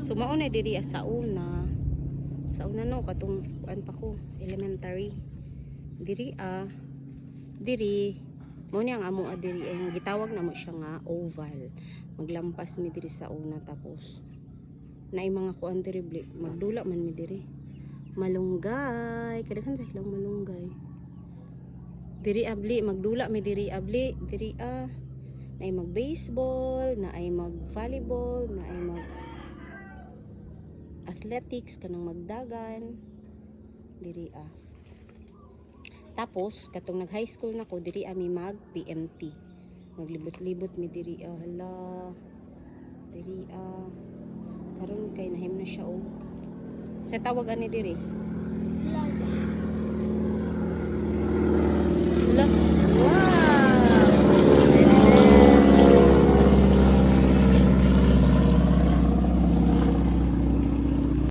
So mauna diri sa una. Sa una no katong kuan pa ko, elementary. Diri mao ni ang amo diri ay gitawag na mo siya nga oval. Maglampas mi diri sa una tapos naay mga kuan diri magdula man mi diri. Malunggay, kadaghan sa ilang malunggay. Diri abli magdula mi diri abli, naay mag baseball, naay mag volleyball, naay mag athletics kanang magdagan diri Tapos katong nag high school nako diri ami mag PMT. Maglibot-libot mi diri hala. Diri karon kay nahim na siya og sa tawag ani diri. Plaza.